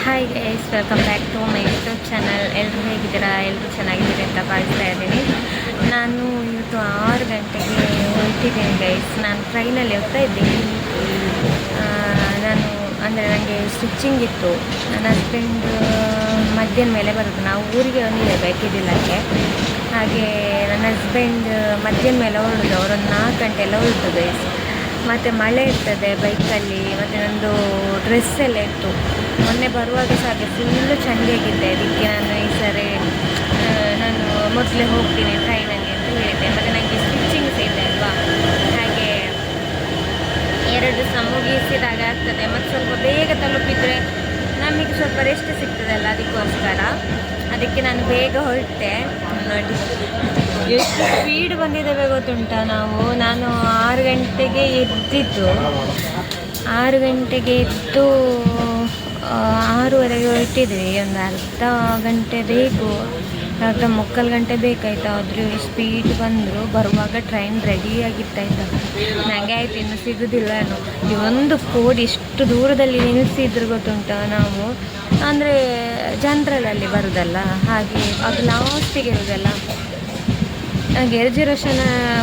Hi guys, welcome back to my YouTube channel. ಎಲ್ಲರೂ ಹೇಗಿದ್ದೀರಾ? ಎಲ್ಲರೂ ಚೆನ್ನಾಗಿದ್ದೀರಿ ಅಂತ ಭಾವಿಸ್ತಾ ಇದ್ದೀನಿ. ನಾನು ಇವತ್ತು 6 ಗಂಟೆಗೆ ಹೊರಟಿದ್ದೀನಿ ಗೈಸ್. ನಾನು ಟ್ರೈನಲ್ಲಿ ಹೋಗ್ತಾ ಇದ್ದೀನಿ. ನಾನು ಅಂದರೆ ನನಗೆ ಸ್ಟಿಚಿಂಗ್ ಇತ್ತು. ನನ್ನ ಹಸ್ಬೆಂಡ್ ಮಧ್ಯಾಹ್ನ ಮೇಲೆ ಬರೋದು. ನಾವು ಊರಿಗೆ ಬಂದಿದ್ದೇವೆ ಬೇಕಿದ್ದಿಲ್ಲಕ್ಕೆ. ಹಾಗೆ ನನ್ನ ಹಸ್ಬೆಂಡ್ ಮಧ್ಯಾಹ್ನ ಮೇಲೆ ಹೊರಡೋದು. ಅವರೊಂದು 4 ಗಂಟೆ ಎಲ್ಲ ಹೊರಟು ಗೈಸ್. ಮತ್ತು ಮಳೆ ಇರ್ತದೆ ಬೈಕಲ್ಲಿ. ಮತ್ತು ನನ್ನದು ಡ್ರೆಸ್ ಎಲ್ಲ ಇತ್ತು. ಮೊನ್ನೆ ಬರುವಾಗ ಸಹ ಹಾಗೆ ಫುಲ್ಲು ಚಂಡಿಯಾಗಿದ್ದೆ. ಅದಕ್ಕೆ ನಾನು ಈ ಸರಿ ನಾನು ಮೊದಲೇ ಹೋಗ್ತೀನಿ ಟ್ರೈನಲ್ಲಿ ಅಂತ ಹೇಳಿದ್ದೆ. ಮತ್ತು ನನಗೆ ಸ್ಟಿಚಿಂಗ್ ಸಹ ಇದೆ ಅಲ್ವಾ, ಹಾಗೆ 2 ಸಹ ಮುಗಿಸಿದಾಗ ಆಗ್ತದೆ. ಮತ್ತು ಸ್ವಲ್ಪ ಬೇಗ ತಲುಪಿದರೆ ನಮಗೆ ಸ್ವಲ್ಪ ರೆಸ್ಟ್ ಸಿಗ್ತದಲ್ಲ, ಅದಕ್ಕೆ ನಾನು ಬೇಗ ಹೊರಟೆ. ನೋಡಿ ಎಷ್ಟು ಸ್ಪೀಡ್ ಬಂದಿದ್ದೇವೆ ಗೊತ್ತುಂಟ. ನಾನು 6 ಗಂಟೆಗೆ ಎದ್ದಿದ್ದು. 6 ಗಂಟೆಗೆ ಎದ್ದು 6:15 ಹೊರಟಿದ್ವಿ. ಒಂದು ಅರ್ಧ ಗಂಟೆ ಬೇಕು, ಅರ್ಧ ಮುಕ್ಕಾಲು ಗಂಟೆ ಬೇಕಾಯ್ತು. ಆದರೂ ಸ್ಪೀಡ್ ಬಂದರು. ಬರುವಾಗ ಟ್ರೈನ್ ರೆಡಿಯಾಗಿತ್ತಾಯ್ತು. ನನಗೆ ಆಯ್ತು ಇನ್ನು ಸಿಗೋದಿಲ್ಲ ಏನೋ. ಈ ಒಂದು ಕೋಡ್ ಎಷ್ಟು ದೂರದಲ್ಲಿ ನಿಲ್ಲಿಸಿದ್ರು ಗೊತ್ತುಂಟ. ನಾವು ಅಂದರೆ ಜನರಲಲ್ಲಿ ಬರೋದಲ್ಲ, ಹಾಗೆ ಅದು ಲಾಸ್ಟಿಗೆ ಇರೋದಲ್ಲ. ಹಾಗೆ ರಿಸರ್ವೇಷನ್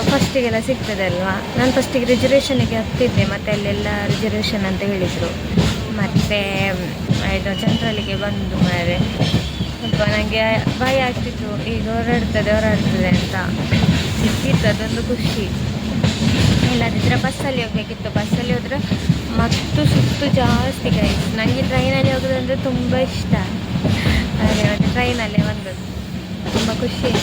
ಫಸ್ಟಿಗೆಲ್ಲ ಸಿಗ್ತದೆ ಅಲ್ವಾ. ನಾನು ಫಸ್ಟಿಗೆ ರಿಸರ್ವೇಷನಿಗೆ ಹತ್ತಿದ್ದೆ, ಮತ್ತು ಅಲ್ಲೆಲ್ಲ ರಿಸರ್ವೇಷನ್ ಅಂತ ಹೇಳಿದರು. ಮತ್ತು ಇದು ಜನರಲ್ಲಿಗೆ ಬಂದು ಮಾರೆ ಸ್ವಲ್ಪ ನನಗೆ ಭಯ ಆಗ್ತಿತ್ತು. ಈಗ ಹೊರಡ್ತದೆ ಅಂತ ಸಿಕ್ಕಿತ್ತು. ಅದೊಂದು ಖುಷಿ. ಇಲ್ಲದಿದ್ದರೆ ಬಸ್ಸಲ್ಲಿ ಹೋಗಬೇಕಿತ್ತು. ಬಸ್ಸಲ್ಲಿ ಹೋದರೆ ಮತ್ತು ಸುತ್ತು ಜಾಸ್ತಿ ಗೈಸ್. ನನಗೆ ಟ್ರೈನಲ್ಲಿ ಹೋಗೋದಂದರೆ ತುಂಬ ಇಷ್ಟ. ಹಾಗೆ ಮತ್ತು ಟ್ರೈನಲ್ಲೇ ಬಂದದ್ದು ತುಂಬ ಖುಷಿ.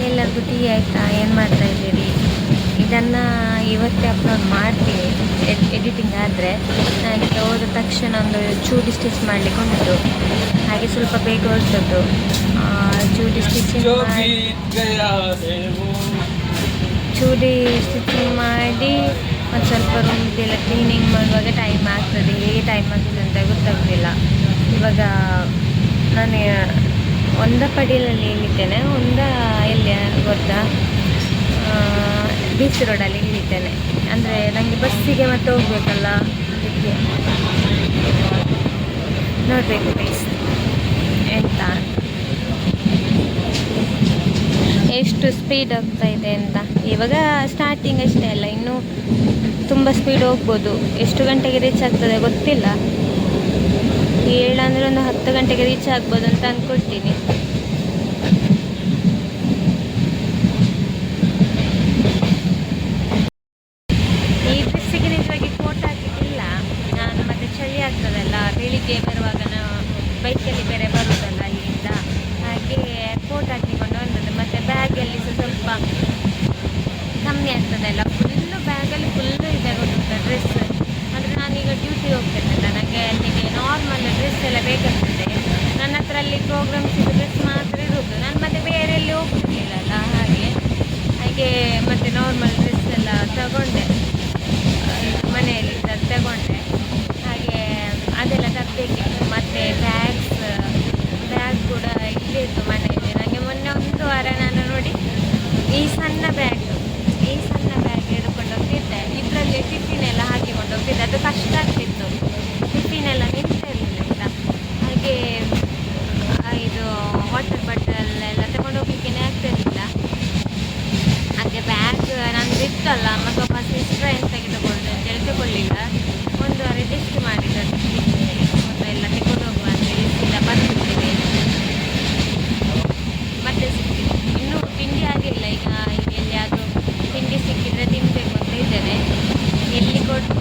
ಎಲ್ಲರಿಗೂ ಟೀ ಆಯಿತಾ? ಏನು ಮಾಡ್ತಾಯಿದ್ದೀರಿ? ಇದನ್ನು ಇವತ್ತೇ ಅಪ್ಲೋಡ್ ಮಾಡ್ತೀನಿ ಎಡಿಟಿಂಗ್ ಆದರೆ. ನನಗೆ ಹೋದ ತಕ್ಷಣ ಒಂದು ಚೂಡಿ ಸ್ಟಿಚ್ ಮಾಡಲಿಕ್ಕೆ ಉಂಟು. ಹಾಗೆ ಸ್ವಲ್ಪ ಬೇಗ ಹೊರಟದ್ದು. ಚೂಡಿ ಸ್ಟಿಚಿಂಗ್ ಮಾಡಿ ಮತ್ತು ಸ್ವಲ್ಪ ರೂಮ್ದೆಲ್ಲ ಕ್ಲೀನಿಂಗ್ ಮಾಡುವಾಗ ಟೈಮ್ ಆಗ್ತದೆ. ಹೇಗೆ ಟೈಮ್ ಆಗ್ತದೆ ಅಂತ ಗೊತ್ತಾಗೋದಿಲ್ಲ. ಇವಾಗ ನಾನು ಒಂದಪಡಿಯಲ್ಲಿ ಇಳಿತೇನೆ, ಎಲ್ಲಿ ಗೊತ್ತಾ, ಬೀಚ್ ರೋಡಲ್ಲಿ ಇಳಿತೇನೆ. ಅಂದರೆ ನನಗೆ ಬಸ್ಸಿಗೆ ಮತ್ತೆ ಹೋಗಬೇಕಲ್ಲ, ಅದಕ್ಕೆ ನೋಡಬೇಕು ಪ್ಲೀಸ್ ಎಂತ ಎಷ್ಟು ಸ್ಪೀಡ್ ಹೋಗ್ತಾ ಇದೆ ಅಂತ. ಇವಾಗ ಸ್ಟಾರ್ಟಿಂಗ್ ಅಷ್ಟೇ ಅಲ್ಲ, ಇನ್ನೂ ತುಂಬ ಸ್ಪೀಡ್ ಹೋಗ್ಬೋದು. ಎಷ್ಟು ಗಂಟೆಗೆ ರೀಚ್ ಆಗ್ತದೆ ಗೊತ್ತಿಲ್ಲ. 7 ಅಂದರೆ ಒಂದು 10 ಗಂಟೆಗೆ ರೀಚ್ ಆಗ್ಬೋದು ಅಂತ ಅಂದ್ಕೊಳ್ತೀನಿ. ಈ ಡ್ರೆಸ್ಸಿಗೆ ನಿಜವಾಗಿ ಕೋಟ್ ಹಾಕಲಿಕ್ಕಿಲ್ಲ ನಾನು. ಮತ್ತು ಚಳಿ ಆಗ್ತದಲ್ಲ ಬೆಳಿಗ್ಗೆ ಬರುವಾಗ, ನಾವು ಬೈಕಲ್ಲಿ ಬೇರೆ ಬರುವುದಲ್ಲ ಇಲ್ಲಿಂದ, ಹಾಗೆ ಕೋಟ್ ಹಾಕಿಕೊಂಡು ಬಂದದ್ದು. ಮತ್ತು ಬ್ಯಾಗಲ್ಲಿ ಸ್ವಲ್ಪ ಕಮ್ಮಿ ಆಗ್ತದಲ್ಲ. ಬ್ಯಾಗಲ್ಲಿ ಫುಲ್ಲು ಇದೆ ಗೊತ್ತುಂಟ ಡ್ರೆಸ್. ಅಂದರೆ ನಾನೀಗ ಡ್ಯೂಟಿ ಹೋಗ್ತೇನಲ್ಲ, ನನಗೆ ಅಲ್ಲಿಗೆ ನಾರ್ಮಲ್ ಡ್ರೆಸ್ ಎಲ್ಲ ಬೇಕಾಗ್ತದೆ. ನನ್ನ ಹತ್ರ ಅಲ್ಲಿ ಪ್ರೋಗ್ರಾಮ್ಸ್ ಡ್ರೆಸ್ ಮಾತ್ರ ಇರೋದು. ನಾನು ಮತ್ತೆ ಬೇರೆ ಎಲ್ಲಿ ಹೋಗ್ತಿರ್ಲಿಲ್ಲಲ್ಲ, ಹಾಗೆ ಮತ್ತು ನಾರ್ಮಲ್ ಡ್ರೆಸ್ ಎಲ್ಲ ತಗೊಂಡೆ, ಮನೆಯಲ್ಲಿ ತಗೊಂಡೆ. ಹಾಗೆ ಅದೆಲ್ಲ ತರಬೇಕಿತ್ತು. ಮತ್ತು ಬ್ಯಾಗ್ ಕೂಡ ಇಲ್ಲೇ ಇತ್ತು ಮನೆಯಲ್ಲಿ. ನನಗೆ ಮೊನ್ನೆ 1 ವಾರ ನಾನು ನೋಡಿ ಈ ಸಣ್ಣ ಬ್ಯಾಗ್ ಹಿಡ್ಕೊಂಡು ಹೋಗ್ತಿದ್ದೆ. ಇದರಲ್ಲಿ ಟಿಫಿನ್ ಎಲ್ಲ ಹಾಕಿಕೊಂಡು ಹೋಗ್ತಿದ್ದೆ. ಅದು ಕಷ್ಟ ಆಗ್ತಿತ್ತು, ಟಿಫಿನ್ ಎಲ್ಲ ನಿಂತಿರಲಿಲ್ಲ ಆಯಿತಾ. ಹಾಗೆ ಇದು ವಾಟರ್ ಬಾಟಲ್ ಎಲ್ಲ ತಗೊಂಡು ಹೋಗ್ಲಿಕ್ಕೇ ಆಗ್ತಿರಲಿಲ್ಲ. ಹಾಗೆ ಬ್ಯಾಗ್ ನಂದು ಇತ್ತಲ್ಲ, ಮಗ ಬಸ್ ಎಷ್ಟು ತೆಗೆದುಕೊಂಡು ತಿಳಿದುಕೊಳ್ಳಿಲ್ಲ. 1 ವಾರ ಟೆಸ್ಟ್ ಮಾಡಿದ್ದು ಎಲ್ಲ ತೆಗೊಂಡು ಹೋಗುವ ಅಂತ ಹೇಳಿಲ್ಲ. ಬಂದಿದ್ದೇನೆ ಮತ್ತೆ ಸಿಗ್ತೀನಿ. ಇನ್ನೂ ತಿಂಡಿ ಆಗಿಲ್ಲ. ಈಗ ಎಲ್ಲಿಯಾದರೂ ತಿಂಡಿ ಸಿಕ್ಕಿದರೆ ತಿನ್ನಬೇಕು ಅಂತ ಇದ್ದೇನೆ.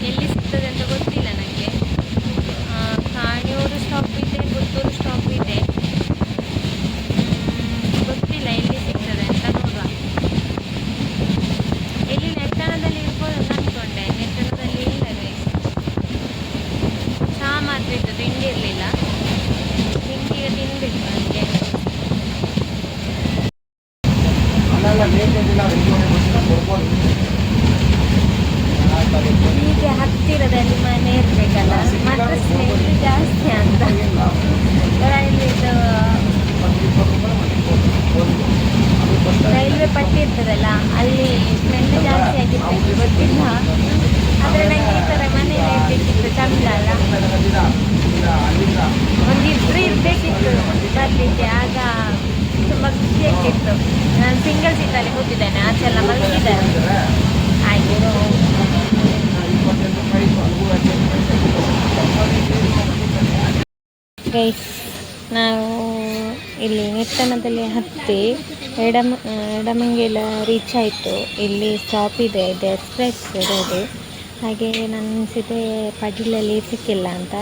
ಎಲ್ಲಿ ಸಿಗ್ತದೆ ಅಂತ ಗೊತ್ತಿಲ್ಲ ನನಗೆ. ಕಾಣಿಯೂರು ಸ್ಟಾಪ್ ಇದೆ, ಪುತ್ತೂರು ಸ್ಟಾಪ್ ಇದೆ, ಗೊತ್ತಿಲ್ಲ ಎಲ್ಲಿ ಸಿಗ್ತದೆ ಅಂತ. ನೋಡುವ. ಎಲ್ಲಿ ನೆಟ್ಟಣದಲ್ಲಿ ಇರ್ಬೋದು ಅಂತ ಅಂದ್ಕೊಂಡೆ. ನೆಟ್ಟಣದಲ್ಲಿ ಇಲ್ಲ ಗೈಸ್. ಚಹಾ ಮಾತ್ರ ಇತ್ತು, ತಿಂಡಿ ಇರಲಿಲ್ಲ. ತಿಂಡಿಗೆ ತಿನ್ನಬೇಕು ನನಗೆ. ಹೀಗೆ ಹತ್ತಿರದಲ್ಲಿ ಮನೆ ಇರಬೇಕಲ್ಲ, ಮಾತ್ರ ಸ್ಮೆಲ್ ಜಾಸ್ತಿ ಅಂತ. ರೈಲ್ವೆ ಪಟ್ಟಿ ಇರ್ತದಲ್ಲ, ಅಲ್ಲಿ ಸ್ಮೆಲ್ ಜಾಸ್ತಿ ಆಗಿತ್ತು. ಇಲ್ಲ, ಆದರೆ ನನಗೆ ಈ ಥರ ಮನೇಲಿ ಇರಬೇಕಿತ್ತು, ಚಂದ ಅಲ್ಲ. ಒಂದಿಬ್ಬರು ಇರಬೇಕಿತ್ತು ಬರಲಿಕ್ಕೆ, ಆಗ ತುಂಬ ಖುಷಿಯಾಗಿತ್ತು. ನಾನು ಸಿಂಗಲ್ ಸೀಟಲ್ಲಿ ಕೂತಿದ್ದೇನೆ, ಆಚೆಲ್ಲ ಮಲಗಿದ್ದಾರೆ ಹಾಗೆ. ಗೈಸ್, ನಾವು ಇಲ್ಲಿ ನಿಟ್ಟಣದಲ್ಲಿ ಹತ್ತಿ ಎಡಮಂಗಲ ರೀಚ್ ಆಯಿತು. ಇಲ್ಲಿ ಸ್ಟಾಪ್ ಇದೆ, ಇದು ಎಕ್ಸ್ಪ್ರೆಸ್ ರೋಡು. ಹಾಗೆ ನಾನು ಅನಿಸಿದೆ ಪಡಿಲಲ್ಲಿ ಸಿಕ್ಕಿಲ್ಲ ಅಂತ.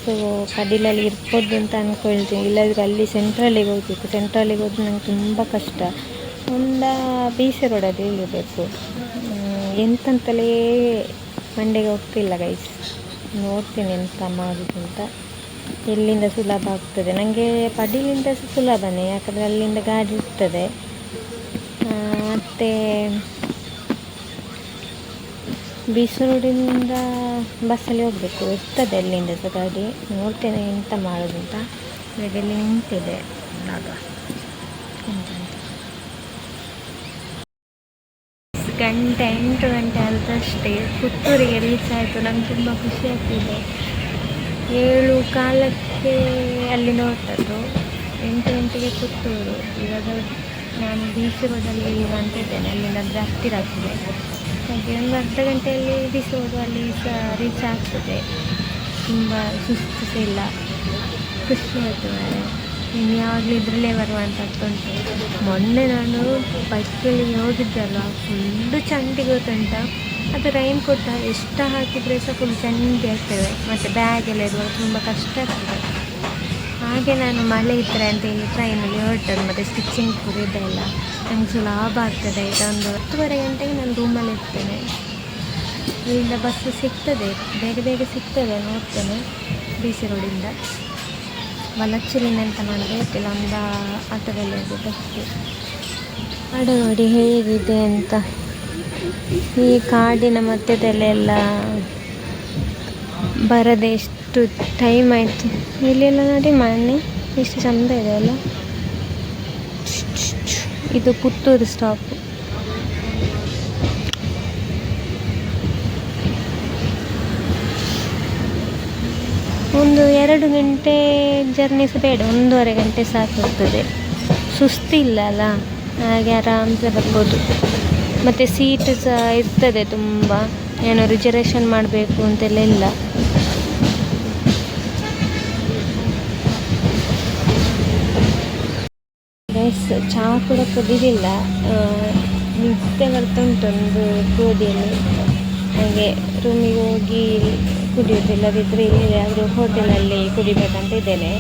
ಸೊ ಪಡಿಲಲ್ಲಿ ಇರ್ಬೋದು ಅಂತ ಅಂದ್ಕೊಳ್ತೀನಿ, ಇಲ್ಲಾಂದರೆ ಅಲ್ಲಿ ಸೆಂಟ್ರಲ್ಲಿಗೆ ಹೋಗಬೇಕು. ಸೆಂಟ್ರಲ್ಲಿಗೆ ಹೋದ್ರೆ ನಂಗೆ ತುಂಬ ಕಷ್ಟ. ಒಂದು BC ರೋಡಲ್ಲಿ ಇಳಿಬೇಕು. ಎಂತಂತಲೇ ಮಂಡೆಗೆ ಹೋಗ್ತಿಲ್ಲ ಗೈಸ್. ನೋಡ್ತೀನಿ ಎಂತ ಮಾಡೋದು ಅಂತ. ಎಲ್ಲಿಂದ ಸುಲಭ ಆಗ್ತದೆ ನನಗೆ. ಪಡಿಲಿಂದ ಸುಲಭನೇ, ಯಾಕಂದರೆ ಅಲ್ಲಿಂದ ಗಾಡಿ ಇರ್ತದೆ. ಮತ್ತು BC ರೋಡಿಂದ ಬಸ್ಸಲ್ಲಿ ಹೋಗಬೇಕು, ಇರ್ತದೆ ಅಲ್ಲಿಂದ ಸಹ ಗಾಡಿ. ನೋಡ್ತೇನೆ ಎಂತ ಮಾಡೋದು ಅಂತ. ಗಾಡಿಯಲ್ಲಿ ನಿಂತಿದೆ ಆಗ ಗಂಟೆ 8 ಗಂಟೆ ಆದಷ್ಟೇ ಪುತ್ತೂರಿಗೆ ರೀಚ್ ಆಯಿತು. ನಂಗೆ ತುಂಬ ಖುಷಿ ಆಗ್ತಿದೆ. 7:15ಕ್ಕೆ ಅಲ್ಲಿ ನೋಡ್ತದ್ದು, 8 ಗಂಟೆಗೆ ಪುತ್ತೂರು. ಇವಾಗ ನಾನು BC ರೋಡಲ್ಲಿ ಅಂತಿದ್ದೇನೆ, ಅಲ್ಲಿಂದ ಅಂದರೆ ಹತ್ತಿರ ಆಗ್ತದೆ. ಹಾಗೆ ಒಂದು ಅರ್ಧ ಗಂಟೆಯಲ್ಲಿ BC ರೋಡು ಅಲ್ಲಿ ಸಹ ರೀಚ್ ಆಗ್ತದೆ. ತುಂಬ ಸುಸ್ತು ಸಹ ಇಲ್ಲ, ಖುಷಿ ಆಯಿತು. ಇನ್ನು ಯಾವಾಗಲೂ ಇದರಲ್ಲೇ ಬರುವಂತ ಉಂಟು. ಮೊನ್ನೆ ನಾನು ಬೈಕಲ್ಲಿ ಹೋಗಿದ್ದಲ್ಲ, ಫುಲ್ಲು ಚಂಡಿ ಗೊತ್ತುಂಟ. ಅದು ರೈನ್ ಕೋಟ್ ಎಷ್ಟು ಹಾಕಿದರೆ ಸಹ ಫುಲ್ ಚಂಡಿ ಆಗ್ತದೆ. ಮತ್ತು ಬ್ಯಾಗೆಲ್ಲ ಇರುವಾಗ ತುಂಬ ಕಷ್ಟ ಆಗ್ತದೆ. ಹಾಗೆ ನಾನು ಮಳೆ ಇದ್ದರೆ ಅಂತ ಇಲ್ಲಿ ಟ್ರೈನಲ್ಲಿ ಹೊರಟದ್ದು. ಮತ್ತು ಸ್ಟಿಚಿಂಗ್ ಕೂಡ ಇದೆಲ್ಲ ನಂಗೆ ಸುಲಭ ಆಗ್ತದೆ. ಈಗ ಒಂದು 10:30 ಗಂಟೆಗೆ ನಾನು ರೂಮಲ್ಲಿ ಇರ್ತೇನೆ. ಇಲ್ಲಿಂದ ಬಸ್ಸು ಸಿಗ್ತದೆ, ಬೇಗ ಬೇಗ ಸಿಗ್ತದೆ. ನೋಡ್ತೇನೆ BC ರೋಡಿಂದ. ವಲಚ್ಚಲಿಂದ ಅಂತ ನನಗೆ ಗೊತ್ತಿಲ್ಲ, ಒಂದು ಆಟೋದಲ್ಲಿ ಹೋಗೋದು ಅಷ್ಟೇ. ಆಡ ನೋಡಿ ಹೇಗಿದೆ ಅಂತ. ಈ ಕಾಡಿನ ಮಧ್ಯದಲ್ಲೆಲ್ಲ ಬರದೆ ಎಷ್ಟು ಟೈಮ್ ಆಯಿತು. ಇಲ್ಲೆಲ್ಲ ನೋಡಿ ಮನೆ ಎಷ್ಟು ಚಂದ ಇದೆ ಅಲ್ಲ. ಇದು ಪುತ್ತೂರು ಸ್ಟಾಪ್. ಒಂದು 2 ಗಂಟೆ ಜರ್ನಿ ಸಹ ಬೇಡ, 1.5 ಗಂಟೆ ಸಾಕಾಗ್ತದೆ. ಸುಸ್ತಿಲ್ಲ ಅಲ್ಲ, ಹಾಗೆ ಆರಾಮ್ಸೆ ಬರ್ಬೋದು. ಮತ್ತು ಸೀಟು ಸಹ ಇರ್ತದೆ ತುಂಬ, ಏನೋ ರಿಸರ್ವೇಷನ್ ಮಾಡಬೇಕು ಅಂತೆಲ್ಲ ಇಲ್ಲ. ಗೈಸ್, ಚಹಾ ಕೂಡ ಕುಡಿದಿಲ್ಲ, ನಿದ್ದೆ ಬರ್ತಾ ಉಂಟು ಒಂದು ಗೋಧಿಯಲ್ಲಿ. ಹಾಗೆ ರೂಮಿಗೆ ಹೋಗಿ ಕುಡಿಯೋದಿಲ್ಲದಿದ್ದರೆ ಇಲ್ಲಿ ಯಾವುದೋ ಹೋಟೆಲಲ್ಲಿ ಕುಡಿಬೇಕಂತ ಇದ್ದೇನೆ.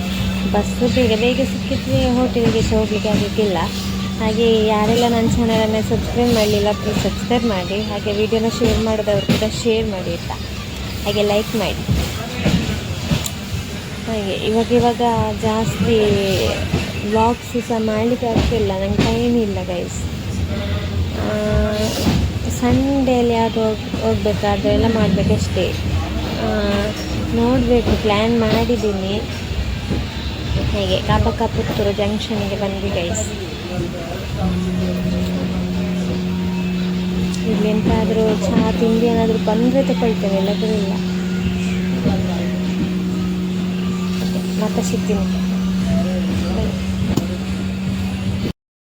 ಬಸ್ಸು ಬೇಗ ಬೇಗ ಸಿಕ್ಕಿದ್ರೆ ಹೋಟೆಲಿಗೆ ಸಹ ಹೋಗಲಿಕ್ಕೆ ಆಗಲಿಕ್ಕಿಲ್ಲ. ಹಾಗೆ ಯಾರೆಲ್ಲ ನನ್ನ ಚಾನಲನ್ನು ಸಬ್ಸ್ಕ್ರೈಬ್ ಮಾಡಲಿಲ್ಲ ಪ್ಲೀಸ್ ಸಬ್ಸ್ಕ್ರೈಬ್ ಮಾಡಿ. ಹಾಗೆ ವಿಡಿಯೋನ ಶೇರ್ ಮಾಡೋದವ್ರು ಕೂಡ ಶೇರ್ ಮಾಡಿ ಆಯಿತಾ. ಹಾಗೆ ಲೈಕ್ ಮಾಡಿ. ಹಾಗೆ ಇವಾಗ ಜಾಸ್ತಿ ವ್ಲಾಗ್ಸ್ ಸಹ ಮಾಡಲಿಕ್ಕೆ ಆಗ್ತಿಲ್ಲ, ನಂಗೆ ಟೈಮ್ ಇಲ್ಲ ಗೈಸ್. ಸಂಡೇಲಿ ಯಾವುದು ಹೋಗ್ಬೇಕಾದ್ರೆ ಎಲ್ಲ ಮಾಡಬೇಕಷ್ಟೇ. ನೋಡಬೇಕು, ಪ್ಲ್ಯಾನ್ ಮಾಡಿದ್ದೀನಿ. ಹಾಗೆ ಕಾಬಕ್ಕ ಪುತ್ತೂರು ಜಂಕ್ಷನ್ಗೆ ಬಂದ್ವಿ ಗೈಸ್. ಇಲ್ಲಿ ಎಂತಾದರೂ ಚಹಾ ತಿಂಡಿ ಏನಾದರೂ ಬಂದರೆ ತಗೊಳ್ತೇನೆ, ಇಲ್ಲದ್ರೆ ಇಲ್ಲ. ಮತ್ತೆ ಸಿಗ್ತೀನಿ.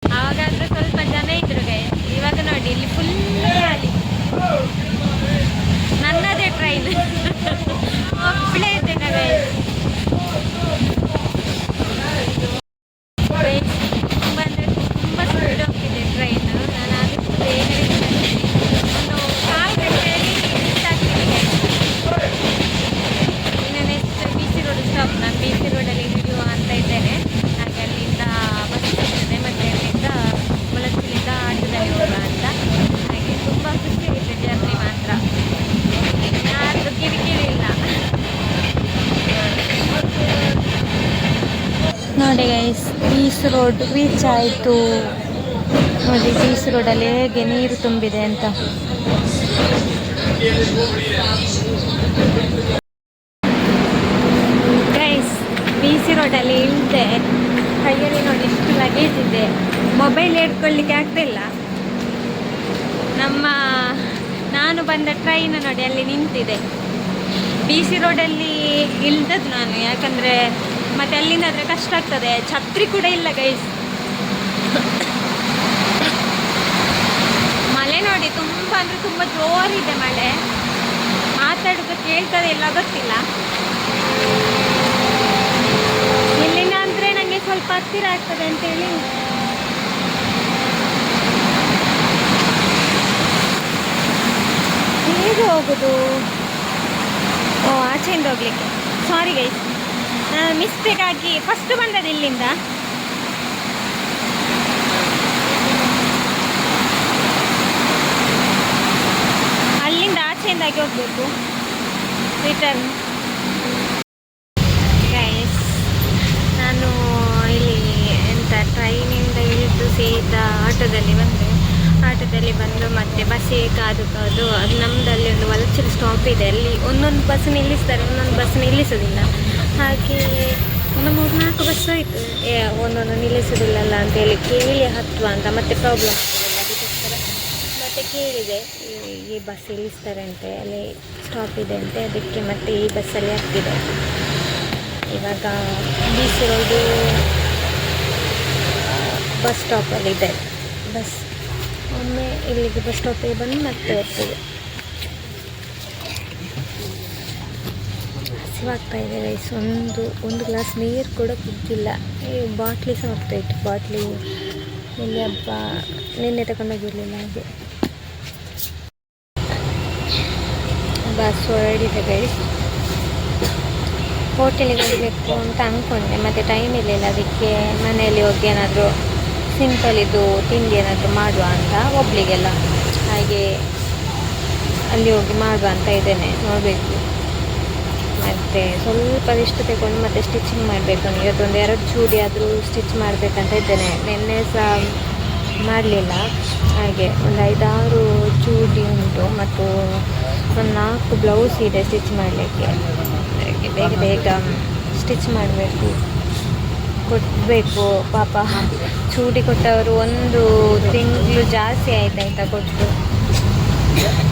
ಆವಾಗಾದ್ರೆ ಸ್ವಲ್ಪ ಜನ ಇದ್ರು ಗೈಸ್, ಇವಾಗ ನೋಡಿ ಇಲ್ಲಿ ಫುಲ್ ಖಾಲಿ. ನನ್ನದೇ ಟ್ರೈನ್, ಒಬ್ಬಳೇ ಇದ್ದೇನೆ ಗೈಸ್. ತುಂಬ ಅಂದರೆ ತುಂಬ ಸ್ಪೀಡ್ ಹೋಗ್ತಿದೆ ಟ್ರೈನ್. ನಾನು ಅದಕ್ಕೆ ಬೇಗ ಒಂದು 1/4 ಗಂಟೆಯಲ್ಲಿ ರೀಚ್ ಆಗ್ತೀನಿ ಗೈಸ್. ಇನ್ನು ನೆಕ್ಸ್ಟ್ BC ರೋಡ್ ಸ್ಟಾಪ್. ನಾನು BC ರೋಡಲ್ಲಿ ಇಳಿಯುವ ಅಂತ ಇದ್ದೇನೆ. ಹಾಗೆ ಅಲ್ಲಿಂದ ಬಸ್ ಸಿಗ್ತದೆ, ಮತ್ತು ಅಲ್ಲಿಂದ ಮುಳಚ್ಚಿಲಿಂದ ಆಟೋದಲ್ಲಿ ಹೋಗುವ ಅಂತ. ಹಾಗೆ ತುಂಬ ಖುಷಿ ಆಯಿತು ಜರ್ನಿ ಮಾತ್ರ, ಯಾರ್ದು ಕಿರಿಕಿರಿ ಇಲ್ಲ. ನೋಡಿ ಗೈಸ್, BC ರೋಡ್ ರೀಚ್ ಆಯಿತು. ನೋಡಿ BC ರೋಡಲ್ಲಿ ಹೇಗೆ ನೀರು ತುಂಬಿದೆ ಅಂತ. ಗೈಸ್, BC ರೋಡಲ್ಲಿ ಇಳಿದೆ. ಕೈಯಲ್ಲಿ ನೋಡಿ ಇಷ್ಟು ಲಗೇಜ್ ಇದೆ, ಮೊಬೈಲ್ ಹಿಡ್ಕೊಳ್ಳಿಕ್ಕೆ ಆಗ್ತಿಲ್ಲ. ನಮ್ಮ ನಾನು ಬಂದ ಟ್ರೈನ್ ನೋಡಿ ಅಲ್ಲಿ ನಿಂತಿದೆ. BC ರೋಡಲ್ಲಿ ಇಳ್ದದ್ದು ನಾನು, ಯಾಕಂದರೆ ಮತ್ತೆ ಅಲ್ಲಿಂದ ಆದರೆ ಕಷ್ಟ ಆಗ್ತದೆ. ಛತ್ರಿ ಕೂಡ ಇಲ್ಲ ಗೈಸ್. ಮಳೆ ನೋಡಿ ತುಂಬ ಅಂದರೆ ತುಂಬ ಜೋರಿದೆ ಮಳೆ. ಮಾತಾಡೋದು ಕೇಳ್ತದೆ ಇಲ್ಲ ಗೊತ್ತಿಲ್ಲ. ಇಲ್ಲಿಂದ ಅಂದರೆ ನನಗೆ ಸ್ವಲ್ಪ ಹತ್ತಿರ ಆಗ್ತದೆ ಅಂತೇಳಿ ಹೇಗೆ ಹೋಗೋದು? ಆಚೆಯಿಂದ ಹೋಗ್ಲಿಕ್ಕೆ. ಸಾರಿ ಗೈಸ್, ನಾನು ಮಿಸ್ಟೇಕ್ ಆಗಿ ಫಸ್ಟ್ ಬಂದದ್ದು ಇಲ್ಲಿಂದ. ಅಲ್ಲಿಂದ ಆಚೆಯಿಂದಾಗಿ ಹೋಗ್ಬೇಕು ರಿಟರ್ನ್. ಗೈಸ್, ನಾನು ಇಲ್ಲಿ ಎಂತ ಟ್ರೈನಿಂದ ಇಳಿದು ಸೀದಾ ಆಟೋದಲ್ಲಿ ಬಂದು ಮತ್ತೆ ಬಸ್ಸಿಗೆ ಕಾದು ಅದು ನಮ್ಮದಲ್ಲಿ ಒಂದು ವಲಚಲ್ ಸ್ಟಾಪ್ ಇದೆ. ಅಲ್ಲಿ ಒಂದೊಂದು ಬಸ್ ನಿಲ್ಲಿಸ್ತಾರೆ, ಒಂದೊಂದು ಬಸ್ ನಿಲ್ಲಿಸೋದಿಲ್ಲ. ಹಾಗೆ ಒಂದು 3-4 ಬಸ್ ಆಯಿತು, ಒಂದೊಂದು ನಿಲ್ಲಿಸೋದಿಲ್ಲಲ್ಲ ಅಂತೇಳಿ ಕೇಳಿ ಹತ್ತುವ ಅಂತ. ಮತ್ತೆ ಪ್ರಾಬ್ಲಮ್ ಆಗ್ತದಲ್ಲ, ಅದಕ್ಕೋಸ್ಕರ ಮತ್ತೆ ಕೇಳಿದೆ ಈ ಬಸ್ ನಿಲ್ಲಿಸ್ತಾರೆ ಅಂತೆ, ಅಲ್ಲಿ ಸ್ಟಾಪ್ ಇದೆ ಅಂತೆ. ಅದಕ್ಕೆ ಮತ್ತೆ ಈ ಬಸ್ಸಲ್ಲಿ ಹತ್ತಿದೆ. ಇವಾಗ BC ರೋಡು ಬಸ್ ಸ್ಟಾಪಲ್ಲಿದೆ ಬಸ್. ಒಮ್ಮೆ ಇಲ್ಲಿಗೆ ಬಸ್ ಸ್ಟಾಪಿಗೆ ಬಂದು ಮತ್ತೆ ಹೋಗ್ತದೆ. ಹಸಿವಾಗ್ತಾ ಇದೆ ಗೈಸ್. ಒಂದು ಗ್ಲಾಸ್ ನೀರು ಕೂಡ ಕುಡಿದಿಲ್ಲ. ಈ ಬಾಟ್ಲಿ ಸಹ ಹೋಗ್ತಾಯಿತ್ತು. ಬಾಟ್ಲಿ ಇಲ್ಲಿ ಹಬ್ಬ ನಿನ್ನೆ ತಗೊಂಡೋಗಿರಲಿಲ್ಲ. ಹಾಗೆ ಬಸ್ ಹೊರಡಿದೆ ಗೈಸ್. ಹೋಟೆಲಿಗೆ ಹೋಗಬೇಕು ಅಂತ ಅಂದ್ಕೊಂಡೆ, ಮತ್ತು ಟೈಮ್ ಇರಲಿಲ್ಲ. ಅದಕ್ಕೆ ಮನೆಯಲ್ಲಿ ಹೋಗಿ ಏನಾದರೂ ಸಿಂಪಲ್ ಇದು ತಿಂಡಿ ಏನಾದರೂ ಮಾಡುವ ಅಂತ ಒಬ್ಳಿಗೆಲ್ಲ. ಹಾಗೆ ಅಲ್ಲಿ ಹೋಗಿ ಮಾಡುವ ಅಂತ ಇದ್ದೇನೆ, ನೋಡಬೇಕು. ಮತ್ತು ಸ್ವಲ್ಪ ರೆಸ್ಟ್ ತಗೊಂಡು ಮತ್ತೆ ಸ್ಟಿಚಿಂಗ್ ಮಾಡಬೇಕು. ಇವತ್ತೊಂದು 2 ಚೂಡಿ ಆದರೂ ಸ್ಟಿಚ್ ಮಾಡಬೇಕಂತ ಇದ್ದೇನೆ. ನಿನ್ನೆ ಸಹ ಮಾಡಲಿಲ್ಲ. ಹಾಗೆ ಒಂದು 5-6 ಚೂಡಿ ಉಂಟು ಮತ್ತು ಒಂದು 4 ಬ್ಲೌಸ್ ಇದೆ ಸ್ಟಿಚ್ ಮಾಡಲಿಕ್ಕೆ. ಬೇಗ ಬೇಗ ಸ್ಟಿಚ್ ಮಾಡಬೇಕು, ಕೊಡಬೇಕು. ಪಾಪ ಚೂಡಿ ಕೊಟ್ಟವರು 1 ತಿಂಗಳು ಜಾಸ್ತಿ ಆಯ್ತಾಯ್ತಾ ಕೊಟ್ಟು.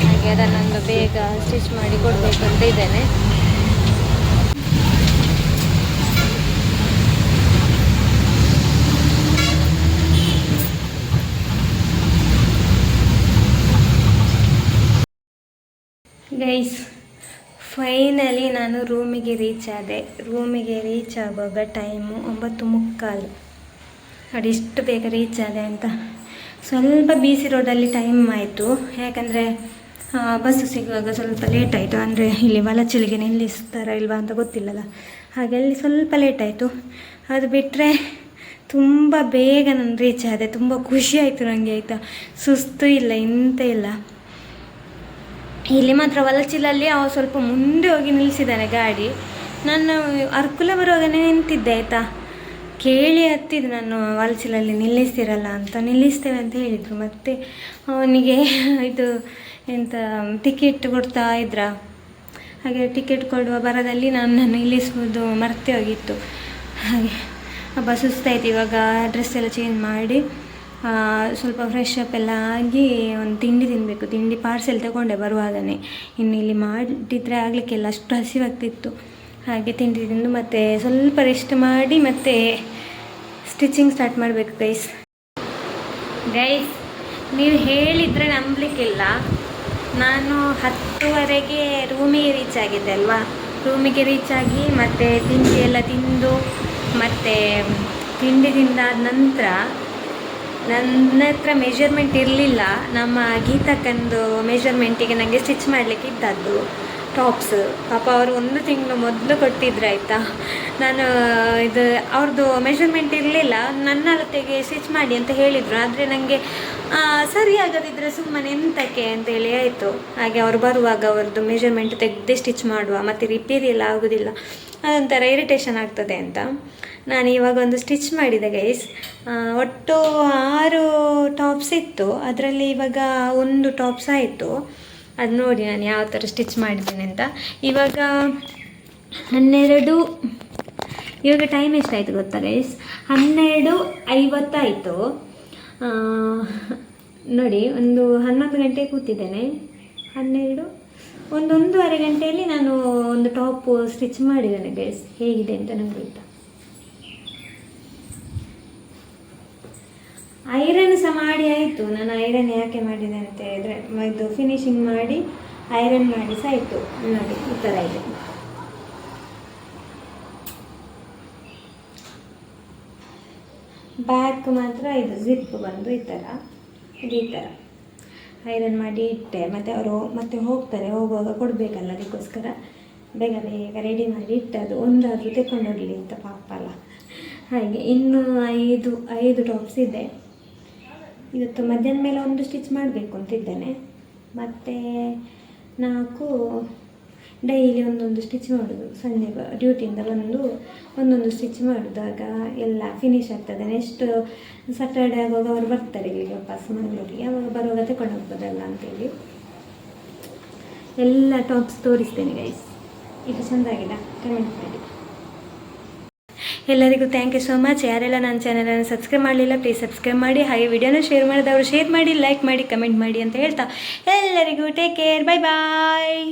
ಹಾಗೆ ಅದನ್ನೊಂದು ಬೇಗ ಸ್ಟಿಚ್ ಮಾಡಿ ಕೊಡಬೇಕು ಅಂತ ಇದ್ದೇನೆ. ಗೈಸ್, ಫೈನಲಿ ನಾನು ರೂಮಿಗೆ ರೀಚ್ ಆದೆ. ರೂಮಿಗೆ ರೀಚ್ ಆಗುವಾಗ ಟೈಮು 9:45. ಅದಿಷ್ಟು ಬೇಗ ರೀಚ್ ಆದೆ ಅಂತ. ಸ್ವಲ್ಪ BC ರೋಡಲ್ಲಿ ಟೈಮ್ ಆಯಿತು, ಯಾಕಂದರೆ ಬಸ್ಸು ಸಿಗುವಾಗ ಸ್ವಲ್ಪ ಲೇಟ್ ಆಯಿತು. ಅಂದರೆ ಇಲ್ಲಿ ವಲಚಲಿಗೆ ನಿಲ್ಲಿಸ್ತಾರಾ ಇಲ್ವಾ ಅಂತ ಗೊತ್ತಿಲ್ಲಲ್ಲ, ಹಾಗೆ ಅಲ್ಲಿ ಸ್ವಲ್ಪ ಲೇಟ್ ಆಯಿತು. ಅದು ಬಿಟ್ಟರೆ ತುಂಬ ಬೇಗ ನಾನು ರೀಚ್ ಆದೆ. ತುಂಬ ಖುಷಿ ಆಯಿತು ನನಗೆ, ಆಯಿತಾ. ಸುಸ್ತು ಇಲ್ಲ, ಎಂತ ಇಲ್ಲ. ಇಲ್ಲಿ ಮಾತ್ರ ವಲಚಿಲಲ್ಲಿ ಅವ ಸ್ವಲ್ಪ ಮುಂದೆ ಹೋಗಿ ನಿಲ್ಲಿಸಿದ್ದಾನೆ ಗಾಡಿ. ನಾನು ಅರ್ಕುಲ ಬರುವಾಗನೇ ನಿಂತಿದ್ದೆ, ಆಯಿತಾ. ಕೇಳಿ ಹತ್ತಿದ್ದು ನಾನು, ವಲಚಿಲಲ್ಲಿ ನಿಲ್ಲಿಸ್ತಿರಲ್ಲ ಅಂತ. ನಿಲ್ಲಿಸ್ತೇವೆ ಅಂತ ಹೇಳಿದರು. ಮತ್ತು ಅವನಿಗೆ ಇದು ಎಂತ ಟಿಕೆಟ್ ಕೊಡ್ತಾ ಇದ್ರ. ಹಾಗೆ ಟಿಕೆಟ್ ಕೊಡುವ ಬರದಲ್ಲಿ ನಾನು ನಿಲ್ಲಿಸುವುದು ಮರ್ತೇ ಹೋಗಿತ್ತು. ಹಾಗೆ ಹಬ್ಬ ಸುಸ್ತಾಯ್ತು. ಇವಾಗ ಡ್ರೆಸ್ ಎಲ್ಲ ಚೇಂಜ್ ಮಾಡಿ ಸ್ವಲ್ಪ ಫ್ರೆಶ್ ಅಪ್ ಎಲ್ಲ ಆಗಿ ಒಂದು ತಿಂಡಿ ತಿನ್ನಬೇಕು. ತಿಂಡಿ ಪಾರ್ಸೆಲ್ ತಗೊಂಡೆ ಬರುವಾಗನೇ. ಇನ್ನು ಇಲ್ಲಿ ಮಾಡಿದರೆ ಆಗಲಿಕ್ಕೆಲ್ಲ, ಅಷ್ಟು ಹಸಿವಾಗ್ತಿತ್ತು. ಹಾಗೆ ತಿಂಡಿ ತಿಂದು ಮತ್ತೆ ಸ್ವಲ್ಪ ರೆಸ್ಟ್ ಮಾಡಿ ಮತ್ತೆ ಸ್ಟಿಚಿಂಗ್ ಸ್ಟಾರ್ಟ್ ಮಾಡಬೇಕು ಗೈಸ್. ನೀವು ಹೇಳಿದರೆ ನಂಬಲಿಕ್ಕಿಲ್ಲ, ನಾನು 10:00 ರೂಮಿಗೆ ರೀಚ್ ಆಗಿದ್ದೆ ಅಲ್ವಾ. ರೂಮಿಗೆ ರೀಚ್ ಆಗಿ ಮತ್ತು ತಿಂಡಿ ಎಲ್ಲ ತಿಂದು ಮತ್ತು ತಿಂಡಿ ತಿಂದಾದ ನಂತರ ನನ್ನ ಹತ್ರ ಮೆಷರ್ಮೆಂಟ್ ಇರಲಿಲ್ಲ. ನಮ್ಮ ಗೀತಕ್ಕಂದು ಮೆಷರ್ಮೆಂಟಿಗೆ ನನಗೆ ಸ್ಟಿಚ್ ಮಾಡಲಿಕ್ಕೆ ಇದ್ದದ್ದು ಟಾಪ್ಸ್. ಪಾಪ ಅವರು 1 ತಿಂಗಳು ಮೊದಲು ಕೊಟ್ಟಿದ್ರು, ಆಯಿತಾ. ನಾನು ಇದು ಅವ್ರದ್ದು ಮೆಷರ್ಮೆಂಟ್ ಇರಲಿಲ್ಲ. ನನ್ನ ಅಳತೆಗೆ ಸ್ಟಿಚ್ ಮಾಡಿ ಅಂತ ಹೇಳಿದರು. ಆದರೆ ನನಗೆ ಸರಿ ಆಗದಿದ್ದರೆ ಸುಮ್ಮನೆ ಎಂತಕ್ಕೆ ಅಂತೇಳಿ ಆಯಿತು. ಹಾಗೆ ಅವರು ಬರುವಾಗ ಅವ್ರದ್ದು ಮೆಷರ್ಮೆಂಟ್ ತೆಗೆದೇ ಸ್ಟಿಚ್ ಮಾಡುವ, ಮತ್ತು ರಿಪೇರಿ ಎಲ್ಲ ಆಗೋದಿಲ್ಲ, ಅದೊಂಥರ ಇರಿಟೇಷನ್ ಆಗ್ತದೆ ಅಂತ ನಾನು ಇವಾಗ ಒಂದು ಸ್ಟಿಚ್ ಮಾಡಿದೆ ಗೈಸ್. ಒಟ್ಟು 6 ಟಾಪ್ಸ್ ಇತ್ತು, ಅದರಲ್ಲಿ ಇವಾಗ 1 ಟಾಪ್ಸ್ ಆಯಿತು. ಅದು ನೋಡಿ ನಾನು ಯಾವ ಥರ ಸ್ಟಿಚ್ ಮಾಡಿದ್ದೇನೆ ಅಂತ. ಇವಾಗ 12, ಇವಾಗ ಟೈಮ್ ಎಷ್ಟಾಯಿತು ಗೊತ್ತಾ ಗೈಸ್? 12:50 ಆಯಿತು. ನೋಡಿ, ಒಂದು 11 ಗಂಟೆ ಕೂತಿದ್ದೇನೆ. 12 ಒಂದೂವರೆ ಗಂಟೆಯಲ್ಲಿ ನಾನು ಒಂದು ಟಾಪ್ ಸ್ಟಿಚ್ ಮಾಡಿದ್ದೇನೆ ಗೈಸ್. ಹೇಗಿದೆ ಅಂತ ನಂಗೆ ಗೊತ್ತಾ. ಐರನ್ ಸಹ ಮಾಡಿ ಆಯಿತು. ನಾನು ಐರನ್ ಯಾಕೆ ಮಾಡಿದೆ ಅಂತ ಹೇಳಿದರೆ, ಇದು ಫಿನಿಶಿಂಗ್ ಮಾಡಿ ಐರನ್ ಮಾಡಿ ಸಹ ಆಯಿತು. ನೋಡಿ ಈ ಥರ ಇದೆ. ಬ್ಯಾಕ್ ಮಾತ್ರ ಇದು ಜಿಪ್ ಬಂದು ಈ ಥರ ಐರನ್ ಮಾಡಿ ಇಟ್ಟೆ. ಮತ್ತು ಅವರು ಮತ್ತೆ ಹೋಗ್ತಾರೆ, ಹೋಗುವಾಗ ಕೊಡಬೇಕಲ್ಲ, ಅದಕ್ಕೋಸ್ಕರ ಬೇಗ ಬೇಗ ರೆಡಿ ಮಾಡಿ ಇಟ್ಟೆ. ಅದು ಒಂದಾದರೂ ತೆಕೊಂಡೋಗಲಿ ಅಂತ ಪಾಪ ಅಲ್ಲ. ಹಾಗೆ ಇನ್ನೂ 5 ಟಾಪ್ಸ್ ಇದೆ. ಇವತ್ತು ಮಧ್ಯಾಹ್ನ ಮೇಲೆ ಒಂದು ಸ್ಟಿಚ್ ಮಾಡಬೇಕು ಅಂತಿದ್ದೇನೆ. ಮತ್ತು 4 ಡೈಲಿ ಒಂದೊಂದು ಸ್ಟಿಚ್ ಮಾಡೋದು. ಸಂಜೆ ಡ್ಯೂಟಿಯಿಂದ ಬಂದು ಒಂದೊಂದು ಸ್ಟಿಚ್ ಮಾಡೋದಾಗ ಎಲ್ಲ ಫಿನಿಶ್ ಆಗ್ತದೆ. ನೆಕ್ಸ್ಟ್ ಸ್ಯಾಟರ್ಡೆ ಆಗುವಾಗ ಅವರು ಬರ್ತಾರೆ ಇಲ್ಲಿಗೆ ವಾಪಸ್ ಮಂಗಳೂರಿಗೆ. ಆವಾಗ ಬರುವಾಗ ತಗೊಂಡು ಹೋಗ್ಬೋದಲ್ಲ ಅಂತೇಳಿ ಎಲ್ಲ ಟಾಪ್ಸ್ ತೋರಿಸ್ತೇನೆ ಗೈಸ್. ಇದು ಚೆಂದಾಗಿಲ್ಲ, ಕಮೆಂಟ್ ಮಾಡಿ. ಎಲ್ಲರಿಗೂ ಥ್ಯಾಂಕ್ ಯು ಸೋ ಮಚ್. ಯಾರೆಲ್ಲ ನನ್ನ ಚಾನಲನ್ನು ಸಬ್ಸ್ಕ್ರೈಬ್ ಮಾಡಲಿಲ್ಲ ಪ್ಲೀಸ್ ಸಬ್ಸ್ಕ್ರೈಬ್ ಮಾಡಿ. ಹಾಗೆ ವಿಡಿಯೋನ ಶೇರ್ ಮಾಡಿದವರು ಶೇರ್ ಮಾಡಿ, ಲೈಕ್ ಮಾಡಿ, ಕಮೆಂಟ್ ಮಾಡಿ ಅಂತ ಹೇಳ್ತಾ ಎಲ್ಲರಿಗೂ ಟೇಕ್ ಕೇರ್, ಬೈ ಬಾಯ್.